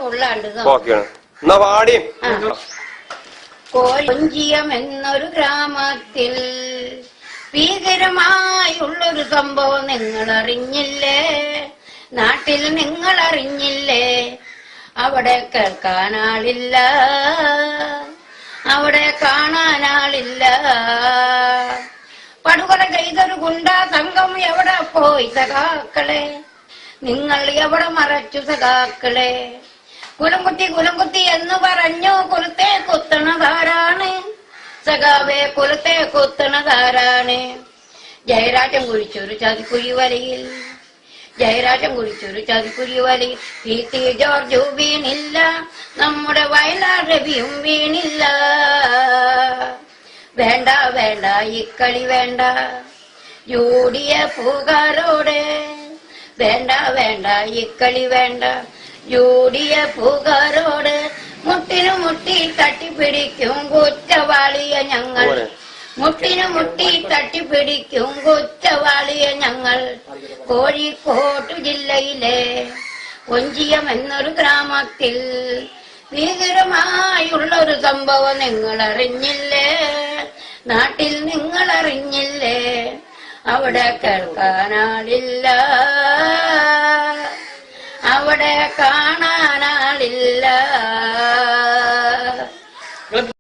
ഉള്ളാണ്ട് കൊഞ്ചിയം എന്നൊരു ഗ്രാമത്തിൽ ഭീകരമായുള്ളൊരു സംഭവം നിങ്ങൾ അറിഞ്ഞില്ലേ? നാട്ടിൽ നിങ്ങൾ അറിഞ്ഞില്ലേ? അവിടെ കേൾക്കാനാളില്ല, അവിടെ കാണാനാളില്ല. പടുകൊല ചെയ്തൊരു ഗുണ്ടാ സംഘം എവിടെ പോയി സഖാക്കളെ? നിങ്ങൾ എവിടെ മറച്ചു സഖാക്കളെ? കുലംകുത്തി എന്ന് പറഞ്ഞു കുലത്തെ കുത്തണതാരാണ് സഖാവെ? കുലത്തെ കുത്തണതാരാണ്? ജയരാജൻ കുഴിച്ചൊരു ചതിക്കുഴി വലയിൽ, ജയരാജൻ കുഴിച്ചൊരു ചതിക്കുഴി വലയിൽ PT ജോർജ് വീണില്ല, നമ്മുടെ വയലാർ രവിയും വീണില്ല. വേണ്ട വേണ്ട ഈ കളി വേണ്ട UDF-കാരോടെ, വേണ്ട വേണ്ട ഈ കളി വേണ്ട UDF-കാരോട്. മുട്ടിനു മുട്ടി തട്ടിപ്പിടിക്കും കുറ്റവാളിയെ ഞങ്ങൾ, മുട്ടിനു മുട്ടി തട്ടിപ്പിടിക്കും കുറ്റവാളിയെ ഞങ്ങൾ. കോഴിക്കോട് ജില്ലയിലെ കൊഞ്ചിയം എന്നൊരു ഗ്രാമത്തിൽ ഭീകരമായുള്ളൊരു സംഭവം നിങ്ങൾ അറിഞ്ഞില്ലേ? നാട്ടിൽ നിങ്ങൾ അറിഞ്ഞില്ലേ? അവിടെ കേൾക്കാനാളില്ല, അവിടെ കാണാനാളില്ല.